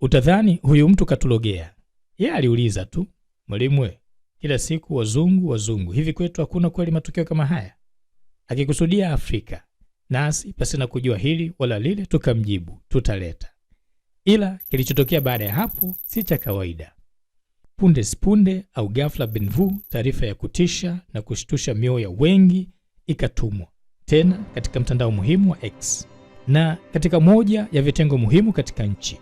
Utadhani huyu mtu katulogea. Yeye aliuliza tu, mwalimu kila siku wazungu, hivi kwetu hakuna kweli matukio kama haya? Akikusudia Afrika. Nasi pasina kujua hili wala lile tukamjibu, tutaleta. Ila kilichotokea baada ya hapo si cha kawaida. Punde sipunde au ghafla benvu, taarifa ya kutisha na kushtusha mioyo ya wengi ikatumwa tena katika mtandao muhimu wa X na katika moja ya vitengo muhimu katika nchi.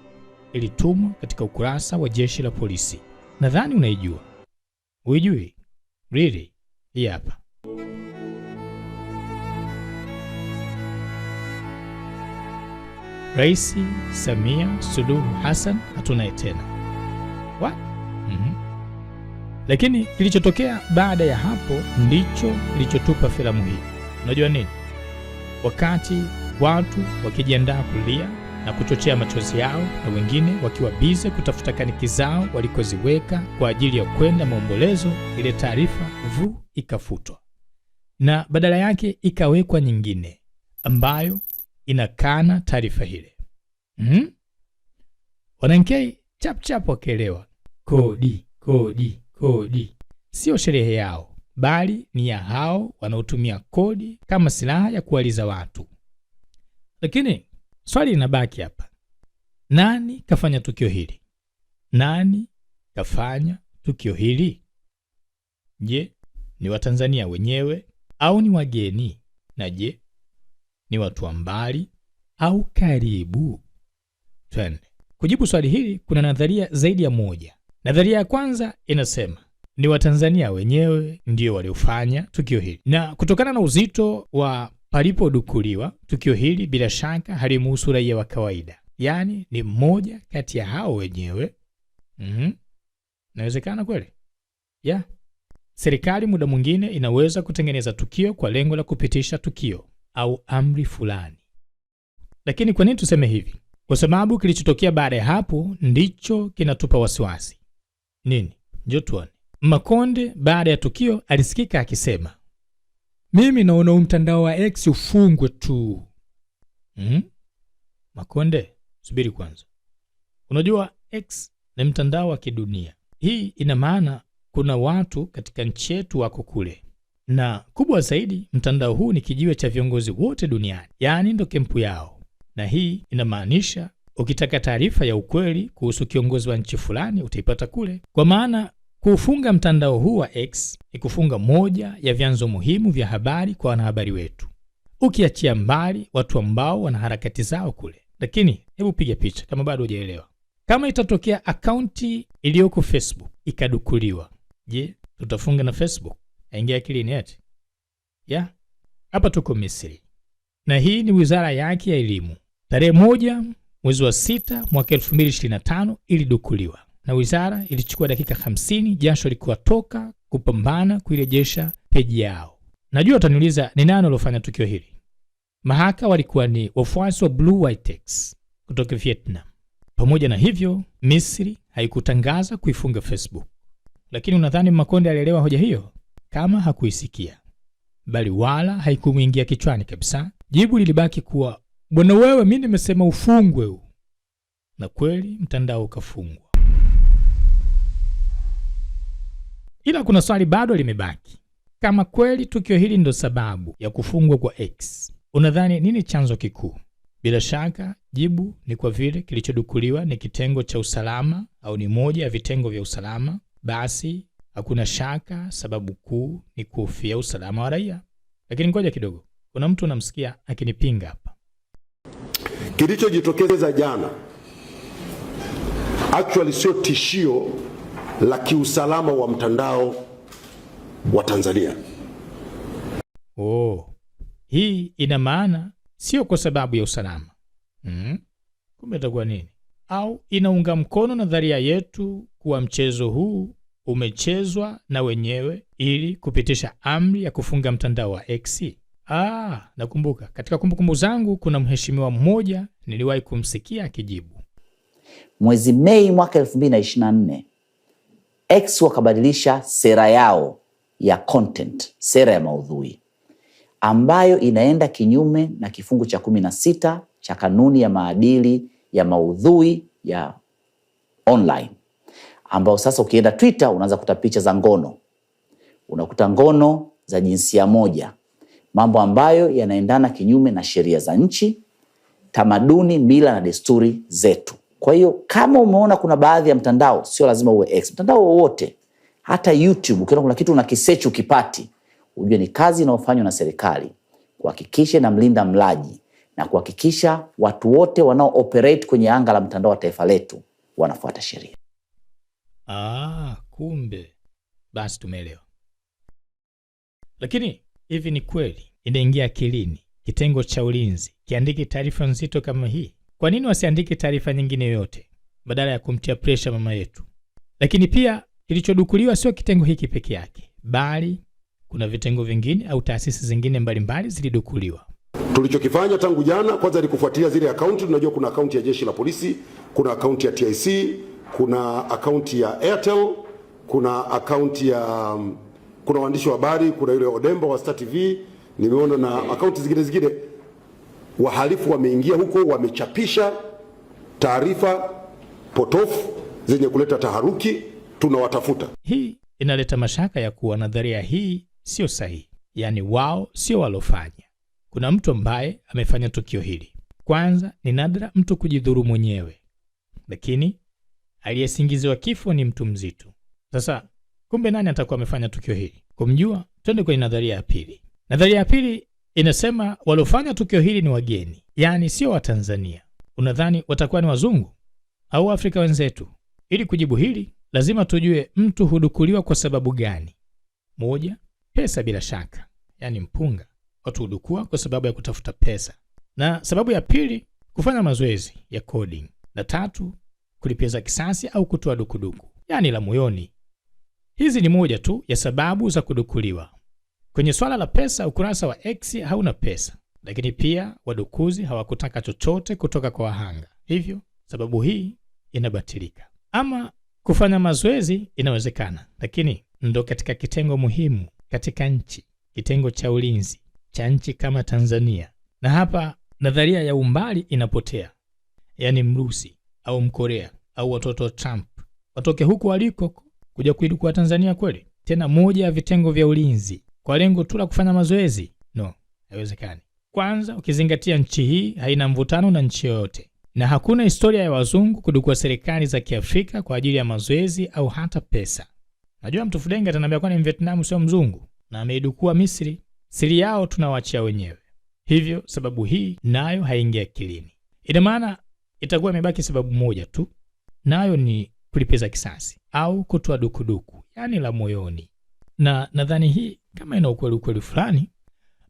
Ilitumwa katika ukurasa wa jeshi la polisi. Nadhani unaijua. Uijui? Really? Hii hapa. Rais Samia Suluhu Hassan hatunaye tena. What? Lakini kilichotokea baada ya hapo ndicho kilichotupa filamu hii. Unajua nini? Wakati watu wakijiandaa kulia na kuchochea machozi yao na wengine wakiwa bize kutafuta kaniki zao walikoziweka kwa ajili ya kwenda maombolezo, ile taarifa ikafutwa na badala yake ikawekwa nyingine ambayo inakana taarifa ile. Wanankei chap wakaelewa. Kodi sio sherehe yao, bali ni ya hao wanaotumia kodi kama silaha ya kuwaliza watu. Lakini swali linabaki hapa. Nani kafanya tukio hili? Nani kafanya tukio hili? Je, ni Watanzania wenyewe au ni wageni? Na je, ni watu wa mbali au karibu? Twende. Kujibu swali hili kuna nadharia zaidi ya moja. Nadharia ya kwanza inasema ni Watanzania wenyewe ndio waliofanya tukio hili. Na kutokana na uzito wa palipodukuliwa, tukio hili bila shaka halimuhusu raia wa kawaida. Yaani ni mmoja kati ya hao wenyewe. Inawezekana kweli? Serikali muda mwingine inaweza kutengeneza tukio kwa lengo la kupitisha tukio au amri fulani. Lakini kwa nini tuseme hivi? Kwa sababu kilichotokea baada ya hapo ndicho kinatupa wasiwasi. Nini? Njoo tuone. Makonde baada ya tukio alisikika akisema, mimi naona mtandao wa X ufungwe tu. Makonde, subiri kwanza. Unajua X ni mtandao wa kidunia. Hii ina maana kuna watu katika nchi yetu wako kule. Na kubwa zaidi, mtandao huu ni kijiwe cha viongozi wote duniani. Yaani ndo kempu yao. Na hii inamaanisha ukitaka taarifa ya ukweli kuhusu kiongozi wa nchi fulani utaipata kule. Kwa maana kufunga mtandao huu wa X ni kufunga moja ya vyanzo muhimu vya habari kwa wanahabari wetu. Ukiachia mbali watu ambao wana harakati zao kule. Lakini hebu piga picha kama bado hujaelewa. Kama itatokea akaunti iliyoko Facebook ikadukuliwa, je, tutafunga na Facebook? Aingia akilini eti? Hapa tuko Misri. Na hii ni wizara yake ya elimu. Tarehe 1 mwezi wa 6 mwaka 2025 ilidukuliwa. Na wizara ilichukua dakika 50 jasho likuwa toka kupambana kuirejesha peji yao. Najua utaniuliza ni nani alofanya tukio hili. Mahaka walikuwa ni wafuasi wa Blue Whitex kutoka Vietnam. Pamoja na hivyo, Misri haikutangaza kuifunga Facebook. Lakini unadhani Makonde alielewa hoja hiyo? Kama hakuisikia, bali wala haikumuingia kichwani kabisa. Jibu lilibaki kuwa, bwana wewe, mimi nimesema ufungwe huu. Na kweli mtandao ukafungwa. Ila kuna swali bado limebaki. Kama kweli tukio hili ndo sababu ya kufungwa kwa X, unadhani nini chanzo kikuu? Bila shaka jibu ni kwa vile kilichodukuliwa ni kitengo cha usalama au ni moja ya vitengo vya usalama. Basi hakuna shaka sababu kuu ni kuhofia usalama wa raia. Lakini ngoja kidogo, kuna mtu namsikia akinipinga hapa. Kilichojitokeza jana actually sio tishio la kiusalama wa mtandao wa Tanzania. Hii ina maana sio kwa sababu ya usalama. Kumbe itakuwa nini? Au inaunga mkono nadharia yetu kuwa mchezo huu umechezwa na wenyewe ili kupitisha amri ya kufunga mtandao wa X? Nakumbuka katika kumbukumbu zangu kuna mheshimiwa mmoja niliwahi kumsikia akijibu. Mwezi Mei mwaka 2024 X wakabadilisha sera yao ya content, sera ya maudhui, ambayo inaenda kinyume na kifungu cha 16 cha kanuni ya maadili ya maudhui ya online, ambao sasa ukienda Twitter unaanza kuta picha za ngono, unakuta ngono za jinsia moja, mambo ambayo yanaendana kinyume na sheria za nchi, tamaduni, mila na desturi zetu. Kwa hiyo kama umeona kuna baadhi ya mtandao, sio lazima uwe X, mtandao wowote, hata YouTube, ukiona kuna kitu una kisearch ukipati, ujue ni kazi inayofanywa na serikali kuhakikisha na mlinda mlaji na kuhakikisha watu wote wanao operate kwenye anga la mtandao wa taifa letu wanafuata sheria. Kumbe. Basi tumeelewa. Lakini hivi ni kweli inaingia akilini kitengo cha ulinzi kiandike taarifa nzito kama hii? Kwa nini wasiandike taarifa nyingine yoyote badala ya kumtia pressure mama yetu? Lakini pia kilichodukuliwa sio kitengo hiki peke yake, bali kuna vitengo vingine au taasisi zingine mbalimbali zilidukuliwa. Tulichokifanya tangu jana kwanza ni kufuatilia zile akaunti. Tunajua kuna akaunti ya Jeshi la Polisi, kuna akaunti ya TIC, kuna akaunti ya Airtel, kuna akaunti ya kuna waandishi wa habari, kuna yule Odemba wa Star TV, nimeona na akaunti zingine. Wahalifu wameingia huko, wamechapisha taarifa potofu zenye kuleta taharuki, tunawatafuta. Hii inaleta mashaka ya kuwa nadharia hii sio sahihi, yaani wao sio walofanya. Kuna mtu ambaye amefanya tukio hili. Kwanza, ni nadra mtu kujidhuru mwenyewe, lakini aliyesingiziwa kifo ni mtu mzito. Sasa kumbe nani atakuwa amefanya tukio hili? Kumjua, twende kwenye nadharia ya pili. Nadharia ya pili inasema walofanya tukio hili ni wageni, yaani sio Watanzania. Unadhani watakuwa ni wazungu au Afrika wenzetu? Ili kujibu hili, lazima tujue mtu hudukuliwa kwa sababu gani. Moja, pesa bila shaka, yaani mpunga. Watu hudukua kwa sababu ya kutafuta pesa. Na sababu ya pili, kufanya mazoezi ya coding. Na tatu, kulipiza kisasi au kutoa dukuduku, yaani la moyoni. Hizi ni moja tu ya sababu za kudukuliwa. Kwenye swala la pesa, ukurasa wa X hauna pesa, lakini pia wadukuzi hawakutaka chochote kutoka kwa wahanga. Hivyo sababu hii inabatilika. Ama kufanya mazoezi inawezekana, lakini ndo katika kitengo muhimu katika nchi, kitengo cha ulinzi cha nchi kama Tanzania. Na hapa nadharia ya umbali inapotea, yaani Mrusi au Mkorea au watoto wa Trump watoke huku waliko kuja kuidukua Tanzania kweli? Tena moja ya vitengo vya ulinzi kwa lengo tu la kufanya mazoezi? No, haiwezekani. Kwanza ukizingatia nchi hii haina mvutano na nchi yoyote, na hakuna historia ya wazungu kudukua serikali za Kiafrika kwa ajili ya mazoezi au hata pesa. Najua mtu Fudenga ataniambia kwani Vietnam sio mzungu na ameidukua Misri. Siri yao tunawachia wenyewe. Hivyo sababu hii nayo haingia akilini. Ina maana itakuwa imebaki sababu moja tu, nayo ni kulipiza kisasi au kutoa dukuduku, yaani la moyoni. Na nadhani hii kama ina ukweli fulani,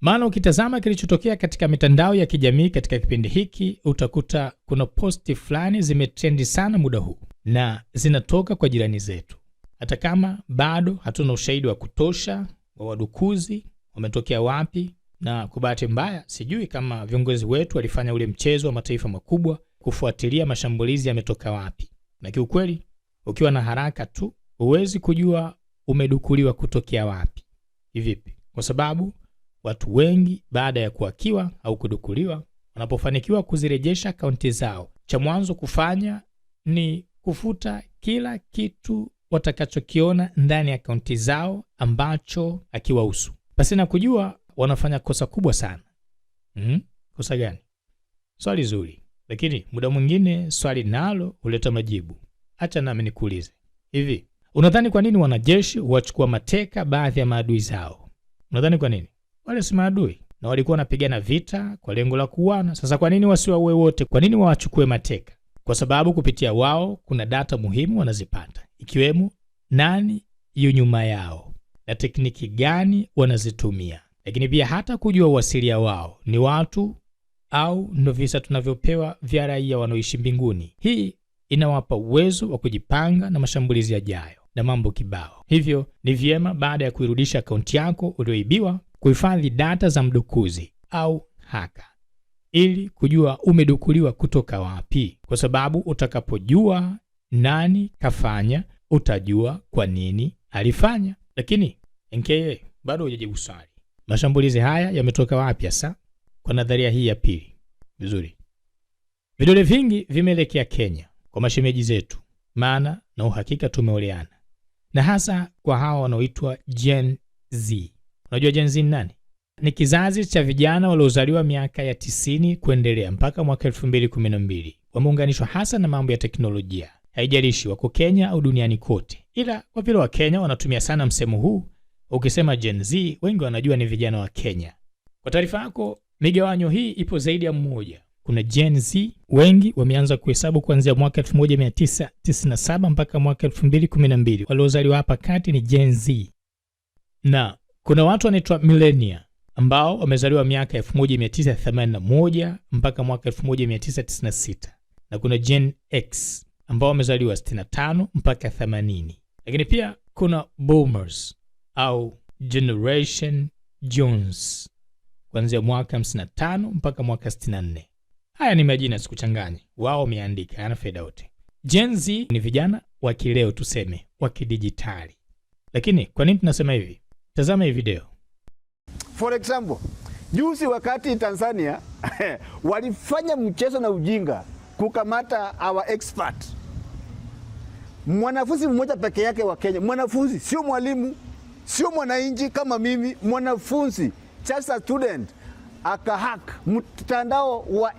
maana ukitazama kilichotokea katika mitandao ya kijamii katika kipindi hiki, utakuta kuna posti fulani zimetrendi sana muda huu na zinatoka kwa jirani zetu, hata kama bado hatuna ushahidi wa kutosha wa wadukuzi wametokea wapi. Na kwa bahati mbaya sijui kama viongozi wetu walifanya ule mchezo wa mataifa makubwa kufuatilia mashambulizi yametoka wapi. Na kiukweli ukiwa na haraka tu huwezi kujua umedukuliwa kutokea wapi. Hivipi? Kwa sababu watu wengi baada ya kuhakiwa au kudukuliwa, wanapofanikiwa kuzirejesha akaunti zao, cha mwanzo kufanya ni kufuta kila kitu watakachokiona ndani ya akaunti zao ambacho hakiwahusu, basi na kujua wanafanya kosa kubwa sana. Kosa gani? Swali zuri, lakini muda mwingine swali nalo huleta majibu. Acha nami nikuulize, hivi unadhani kwa nini wanajeshi huwachukua mateka baadhi ya maadui zao? Unadhani kwa nini? Wale si maadui na walikuwa wanapigana vita kwa lengo la kuuana. Sasa kwa nini wasiwaue wote? Kwa nini wawachukue mateka? Kwa sababu kupitia wao kuna data muhimu wanazipata, ikiwemo nani yu nyuma yao na tekniki gani wanazitumia, lakini pia hata kujua uasilia wao ni watu au ndio visa tunavyopewa vya raia wanaoishi mbinguni. Hii inawapa uwezo wa kujipanga na mashambulizi yajayo na mambo kibao. Hivyo ni vyema baada ya kuirudisha akaunti yako ulioibiwa kuhifadhi data za mdukuzi au haka, ili kujua umedukuliwa kutoka wapi, kwa sababu utakapojua nani kafanya utajua kwa nini alifanya. Lakini NKA bado hujajibu swali, mashambulizi haya yametoka wapi hasa kwa nadharia hii ya pili? Vizuri, vidole vingi vimeelekea Kenya kwa mashemeji zetu maana na uhakika tumeoleana, na hasa kwa hawa wanaoitwa Gen Z. Unajua Gen Z ni nani? Ni kizazi cha vijana waliozaliwa miaka ya 90 kuendelea mpaka mwaka 2012. Wameunganishwa hasa na mambo ya teknolojia. Haijalishi wako Kenya au duniani kote, ila kwa vile wa Kenya wanatumia sana msemo huu, ukisema Gen Z wengi wanajua ni vijana wa Kenya. Kwa taarifa yako, migawanyo hii ipo zaidi ya mmoja. Kuna Gen Z wengi wameanza kuhesabu kuanzia mwaka 1997 mpaka mwaka 2012. Waliozaliwa hapa kati ni Gen Z. Na kuna watu wanaitwa millennia ambao wamezaliwa miaka 1981 mpaka mwaka 1996. Na kuna Gen X ambao wamezaliwa 65 mpaka 80. Lakini pia kuna boomers au Generation Jones kuanzia mwaka 55 mpaka mwaka 64. Haya ni majina, sikuchanganya. Wao wameandika, yana faida yote. Gen Z ni vijana wa kileo, tuseme wa kidijitali. Lakini kwa nini tunasema hivi? Tazama hii video. For example, juzi wakati Tanzania walifanya mchezo na ujinga kukamata our expert. Mwanafunzi mmoja peke yake wa Kenya, mwanafunzi, sio mwalimu, sio mwananchi kama mimi, mwanafunzi, just a student, akahack mtandao wa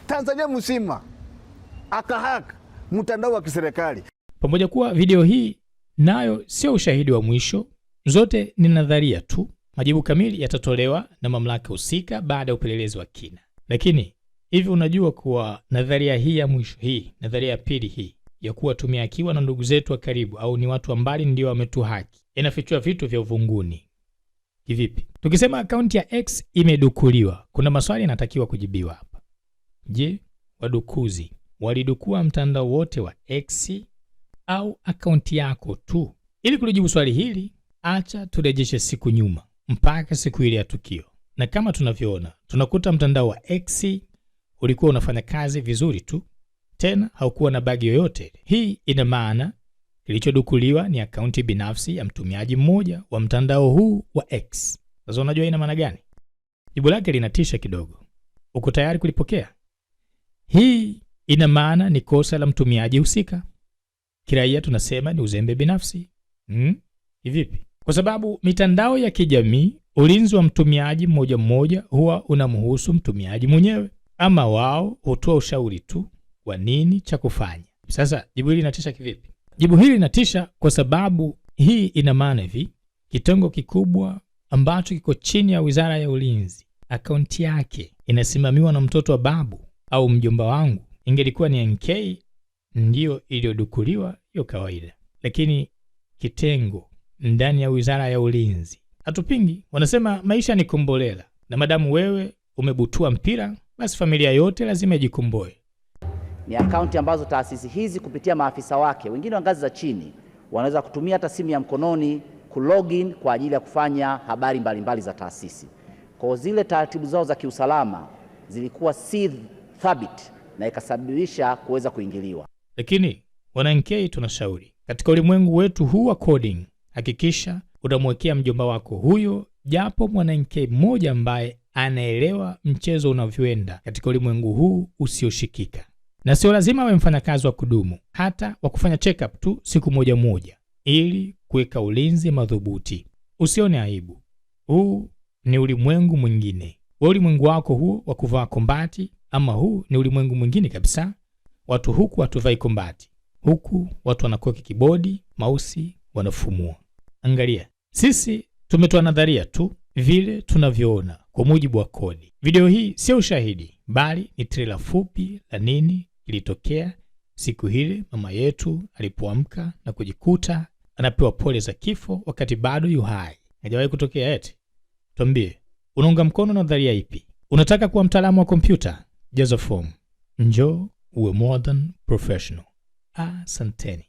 Tanzania mzima, akahack mtandao wa kiserikali. Pamoja kuwa video hii nayo sio ushahidi wa mwisho, zote ni nadharia tu. Majibu kamili yatatolewa na mamlaka husika baada ya upelelezi wa kina. Lakini hivi unajua kuwa nadharia hii ya mwisho, hii nadharia ya pili, hii ya kuwa tumehakiwa na ndugu zetu wa karibu au ni watu ambao ndio wametuhaki, inafichua vitu vya uvunguni? Kivipi? Tukisema akaunti ya X imedukuliwa, kuna maswali yanatakiwa kujibiwa hapa. Je, wadukuzi walidukua mtandao wote wa X au akaunti yako tu? Ili kulijibu swali hili, acha turejeshe siku nyuma mpaka siku ile ya tukio. Na kama tunavyoona, tunakuta mtandao wa X ulikuwa unafanya kazi vizuri tu, tena haukuwa na bagi yoyote. Hii ina maana kilichodukuliwa ni akaunti binafsi ya mtumiaji mmoja wa mtandao huu wa X. Sasa unajua ina maana gani? Jibu lake linatisha kidogo. Uko tayari kulipokea? Hii ina maana ni kosa la mtumiaji husika. Kiraia tunasema ni uzembe binafsi. Hivipi? Kwa sababu mitandao ya kijamii, ulinzi wa mtumiaji mmoja mmoja huwa unamhusu mtumiaji mwenyewe, ama wao hutoa ushauri tu wa nini cha kufanya. Sasa jibu hili linatisha kivipi? Jibu hili linatisha kwa sababu hii ina maana hivi: kitengo kikubwa ambacho kiko chini ya Wizara ya Ulinzi, akaunti yake inasimamiwa na mtoto wa babu au mjomba wangu. Ingelikuwa ni NK ndio iliyodukuliwa, hiyo kawaida. Lakini kitengo ndani ya Wizara ya Ulinzi, hatupingi. Wanasema maisha ni kombolela, na madamu wewe umebutua mpira, basi familia yote lazima ijikomboe. Ni akaunti ambazo taasisi hizi kupitia maafisa wake wengine wa ngazi za chini wanaweza kutumia hata simu ya mkononi kulogin kwa ajili ya kufanya habari mbalimbali za taasisi. Kwa zile taratibu zao za kiusalama zilikuwa si thabiti na ikasababisha kuweza kuingiliwa. Lakini wana NK tunashauri, katika ulimwengu wetu huu wa coding, hakikisha unamwekea mjomba wako huyo japo mwana NK mmoja ambaye anaelewa mchezo unavyoenda katika ulimwengu huu usioshikika. Na sio lazima awe mfanyakazi wa kudumu, hata wa kufanya check up tu siku moja moja, ili kuweka ulinzi madhubuti. Usione aibu. Huu ni ulimwengu mwingine. Wa ulimwengu wako huo wa kuvaa kombati, ama huu ni ulimwengu mwingine kabisa. Watu huku watuvai kombati, huku watu wanakoki kibodi, mausi, wanafumua. Angalia, sisi tumetoa nadharia tu vile tunavyoona kwa mujibu wa kodi. Video hii sio ushahidi, bali ni trailer fupi la nini kilitokea siku hile mama yetu alipoamka na kujikuta anapewa pole za kifo wakati bado yu hai. Hajawahi kutokea eti. Tuambie, unaunga mkono nadharia ipi? Unataka kuwa mtaalamu wa kompyuta? Jaza form. Njoo uwe more than professional. Asanteni.